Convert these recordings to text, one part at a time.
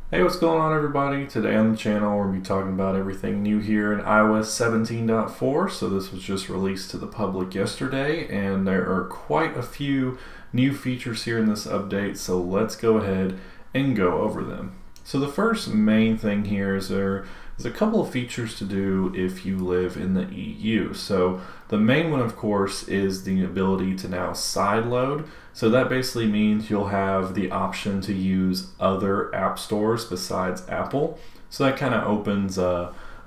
Hey, what's going on everybody? Today on the channel we're going to be talking about everything new here in iOS 17.4. So this was just released to the public yesterday and there are quite a few new features here in this update, so let's go ahead and go over them. So the first main thing here is there's a couple of features to do if you live in the EU. So the main one, of course, is the ability to now sideload. So that basically means you'll have the option to use other app stores besides Apple. So that kind of opens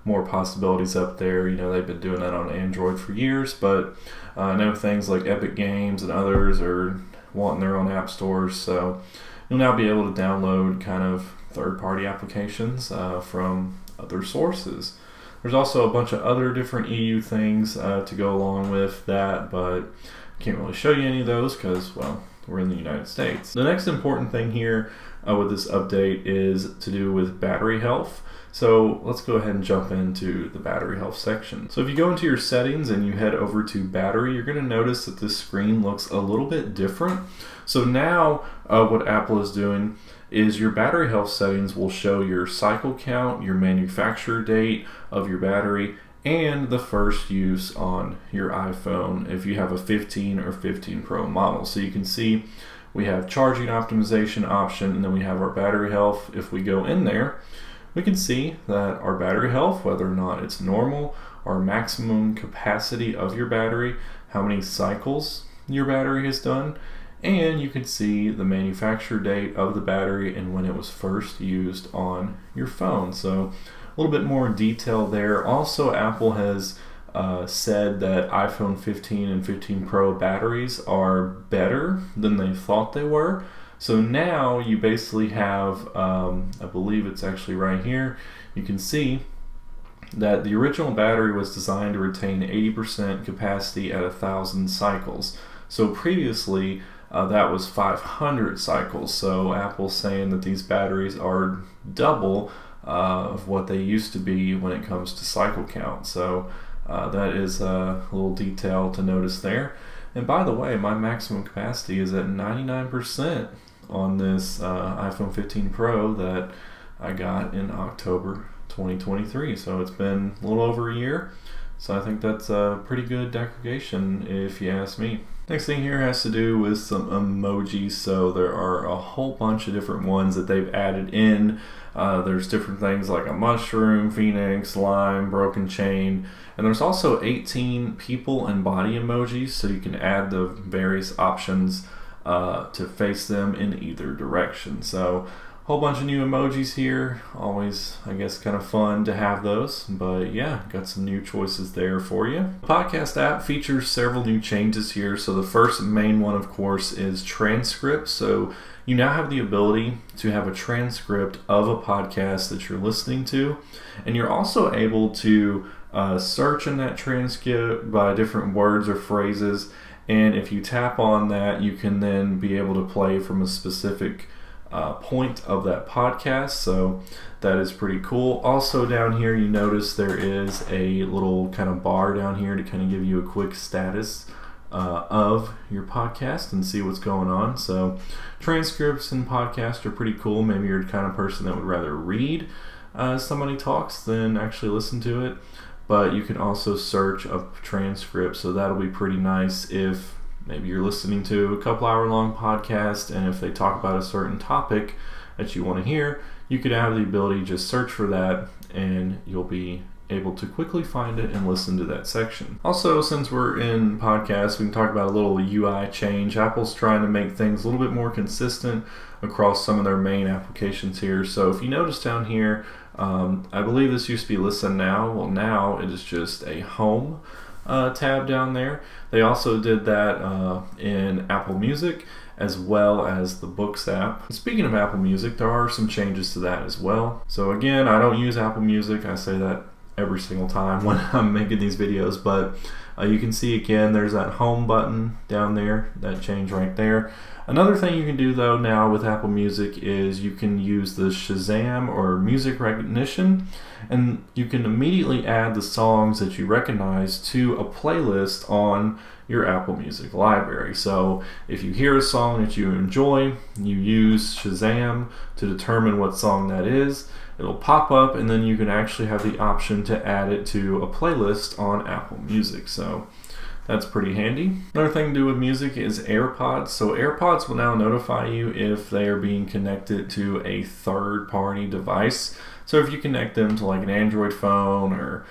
more possibilities up there. You know, they've been doing that on Android for years, but I know things like Epic Games and others are wanting their own app stores. So you'll now be able to download kind of third-party applications from other sources. There's also a bunch of other different EU things to go along with that, but I can't really show you any of those because, well, we're in the United States. The next important thing here with this update is to do with battery health. So let's go ahead and jump into the battery health section. So if you go into your settings and you head over to battery, you're going to notice that this screen looks a little bit different. So now what Apple is doing is your battery health settings will show your cycle count, your manufacturer date of your battery, and the first use on your iPhone if you have a 15 or 15 Pro model. So you can see we have charging optimization option, and then we have our battery health. If we go in there, we can see that our battery health, whether or not it's normal, our maximum capacity of your battery, how many cycles your battery has done, and you can see the manufacturer date of the battery and when it was first used on your phone. So a little bit more detail there. Also, Apple has said that iPhone 15 and 15 Pro batteries are better than they thought they were. So now you basically have, I believe it's actually right here, you can see that the original battery was designed to retain 80% capacity at 1,000 cycles. So previously that was 500 cycles. So Apple's saying that these batteries are double of what they used to be when it comes to cycle count. So that is a little detail to notice there. And by the way, my maximum capacity is at 99% on this iPhone 15 Pro that I got in October 2023. So it's been a little over a year. So I think that's a pretty good degradation if you ask me. Next thing here has to do with some emojis. So there are a whole bunch of different ones that they've added in. There's different things like a mushroom, phoenix, lime, broken chain, and there's also 18 people and body emojis, so you can add the various options to face them in either direction. So a whole bunch of new emojis here. Always, I guess, kind of fun to have those, but yeah, got some new choices there for you. The podcast app features several new changes here. So the first main one, of course, is transcripts. So you now have the ability to have a transcript of a podcast that you're listening to, and you're also able to search in that transcript by different words or phrases, and if you tap on that, you can then be able to play from a specific point of that podcast. So that is pretty cool. Also down here you notice there is a little kind of bar down here to kind of give you a quick status of your podcast and see what's going on. So transcripts and podcasts are pretty cool. Maybe you're the kind of person that would rather read somebody talks than actually listen to it, but you can also search a transcript, so that'll be pretty nice if maybe you're listening to a couple hour long podcast, and if they talk about a certain topic that you want to hear, you could have the ability to just search for that and you'll be able to quickly find it and listen to that section. Also, since we're in podcasts, we can talk about a little UI change. Apple's trying to make things a little bit more consistent across some of their main applications here. So if you notice down here, I believe this used to be Listen Now. Well, now it is just a home tab down there. They also did that in Apple Music as well as the Books app. And speaking of Apple Music, there are some changes to that as well. So again, I don't use Apple Music. I say that every single time when I'm making these videos, but You can see again there's that home button down there, that change right there. Another thing you can do though now with Apple Music is you can use the Shazam or music recognition, and you can immediately add the songs that you recognize to a playlist on your Apple Music library. So if you hear a song that you enjoy, you use Shazam to determine what song that is. It'll pop up, and then you can actually have the option to add it to a playlist on Apple Music. So that's pretty handy. Another thing to do with music is AirPods. So AirPods will now notify you if they are being connected to a third-party device. So if you connect them to like an Android phone or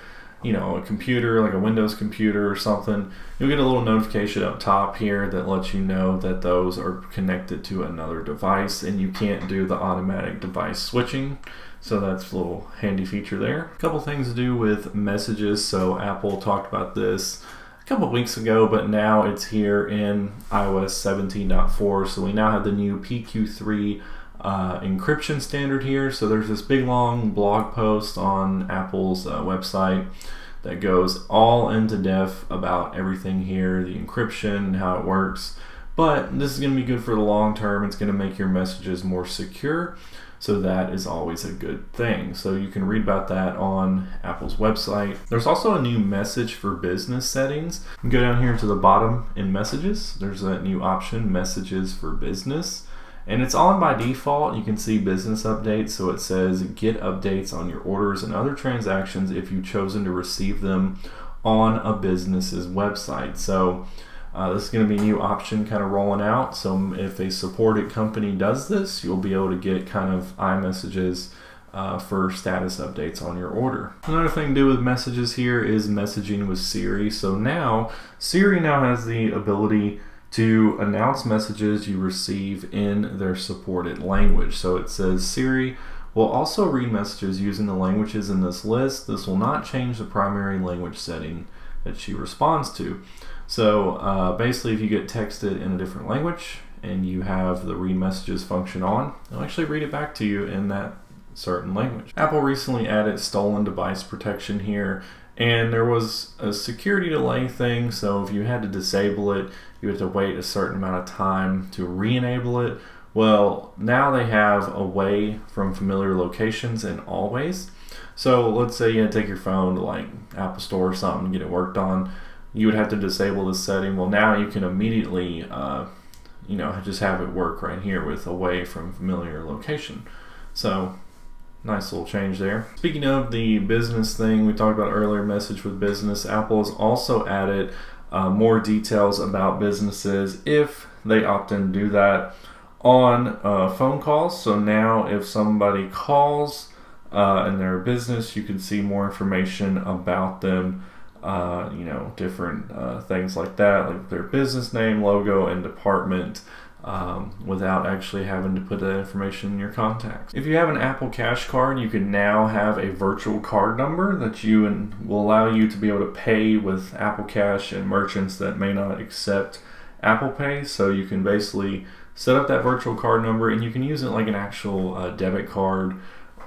a computer, like a Windows computer or something, you'll get a little notification up top here that lets you know that those are connected to another device, and you can't do the automatic device switching. So that's a little handy feature there. A couple things to do with messages. So Apple talked about this a couple of weeks ago, but now it's here in iOS 17.4. So we now have the new PQ3 encryption standard here. So there's this big long blog post on Apple's website that goes all into depth about everything here, the encryption, how it works. But this is going to be good for the long term. It's going to make your messages more secure. So that is always a good thing. So you can read about that on Apple's website. There's also a new message for business settings. You can go down here to the bottom in messages. There's a new option, messages for business. And it's on by default. You can see business updates. So it says get updates on your orders and other transactions if you've chosen to receive them on a business's website. So this is going to be a new option kind of rolling out. So if a supported company does this, you'll be able to get kind of iMessages for status updates on your order. Another thing to do with messages here is messaging with Siri. So now Siri has the ability to announce messages you receive in their supported language. So it says Siri will also read messages using the languages in this list. This will not change the primary language setting that she responds to. So basically, if you get texted in a different language and you have the read messages function on, it'll actually read it back to you in that certain language. Apple recently added stolen device protection here, and there was a security delay thing. So if you had to disable it, you had to wait a certain amount of time to re-enable it. Well, now they have away from familiar locations and always. So let's say you had to take your phone to like Apple Store or something to get it worked on. You would have to disable this setting. Well, now you can immediately, just have it work right here with away from familiar location. So, nice little change there. Speaking of the business thing we talked about earlier, message with business, Apple has also added more details about businesses if they opt in to do that on phone calls. So now if somebody calls in their business, you can see more information about them. Different things like that, like their business name, logo, and department, without actually having to put that information in your contacts. If you have an Apple Cash card, you can now have a virtual card number that will allow you to be able to pay with Apple Cash and merchants that may not accept Apple Pay. So you can basically set up that virtual card number, and you can use it like an actual debit card.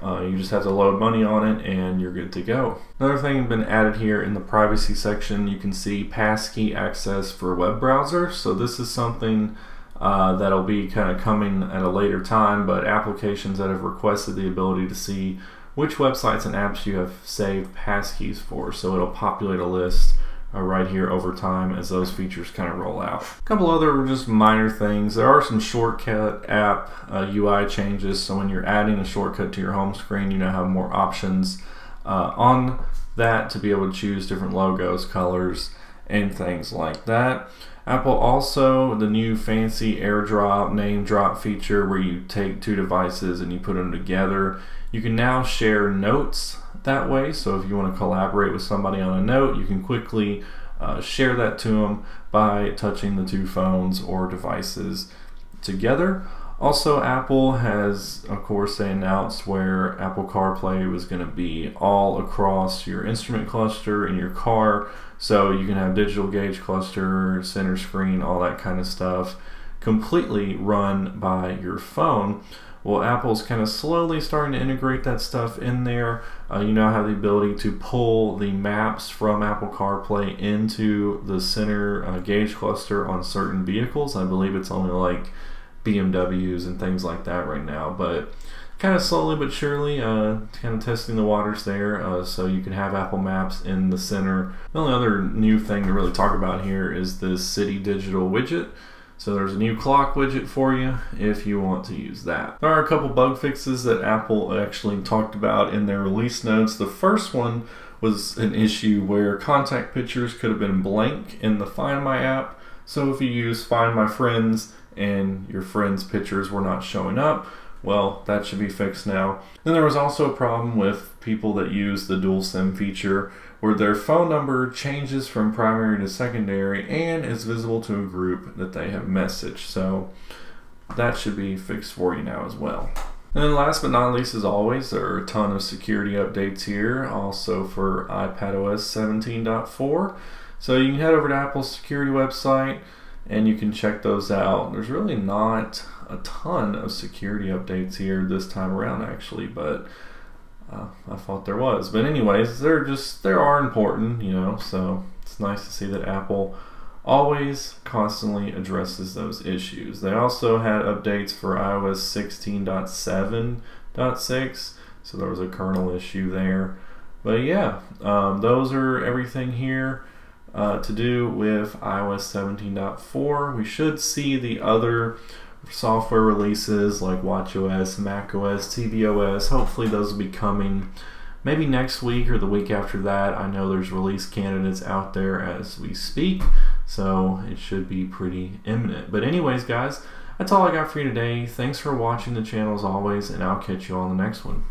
You just have to load money on it and you're good to go. Another thing that's been added here in the privacy section, you can see passkey access for web browsers. So this is something that'll be kind of coming at a later time, but applications that have requested the ability to see which websites and apps you have saved passkeys for. So it'll populate a list right here over time as those features kind of roll out. A couple other just minor things. There are some shortcut app UI changes. So when you're adding a shortcut to your home screen, you now have more options on that to be able to choose different logos, colors, and things like that. Apple also, the new fancy AirDrop, name drop feature where you take two devices and you put them together. You can now share notes that way. So if you want to collaborate with somebody on a note, you can quickly share that to them by touching the two phones or devices together. Also, Apple has, of course, they announced where Apple CarPlay was going to be all across your instrument cluster in your car. So you can have digital gauge cluster, center screen, all that kind of stuff, completely run by your phone. Well, Apple's kind of slowly starting to integrate that stuff in there. You now have the ability to pull the maps from Apple CarPlay into the center gauge cluster on certain vehicles. I believe it's only like BMWs and things like that right now, but kind of slowly but surely kind of testing the waters there, so you can have Apple Maps in the center. The only other new thing to really talk about here is this City Digital widget. So there's a new clock widget for you if you want to use that. There are a couple bug fixes that Apple actually talked about in their release notes. The first one was an issue where contact pictures could have been blank in the Find My app. So if you use Find My Friends and your friends' pictures were not showing up, well, that should be fixed now. Then there was also a problem with people that use the dual SIM feature where their phone number changes from primary to secondary and is visible to a group that they have messaged. So that should be fixed for you now as well. And then last but not least, as always, there are a ton of security updates here, also for iPadOS 17.4. So you can head over to Apple's security website and you can check those out. There's really not a ton of security updates here this time around actually, but I thought there was. But anyways, they are important, you know, so it's nice to see that Apple always constantly addresses those issues. They also had updates for iOS 16.7.6, so there was a kernel issue there. But yeah, those are everything here to do with iOS 17.4. We should see the other software releases like watchOS, macOS, tvOS. Hopefully those will be coming maybe next week or the week after that. I know there's release candidates out there as we speak, so it should be pretty imminent. But anyways, guys, that's all I got for you today. Thanks for watching the channel as always, and I'll catch you on the next one.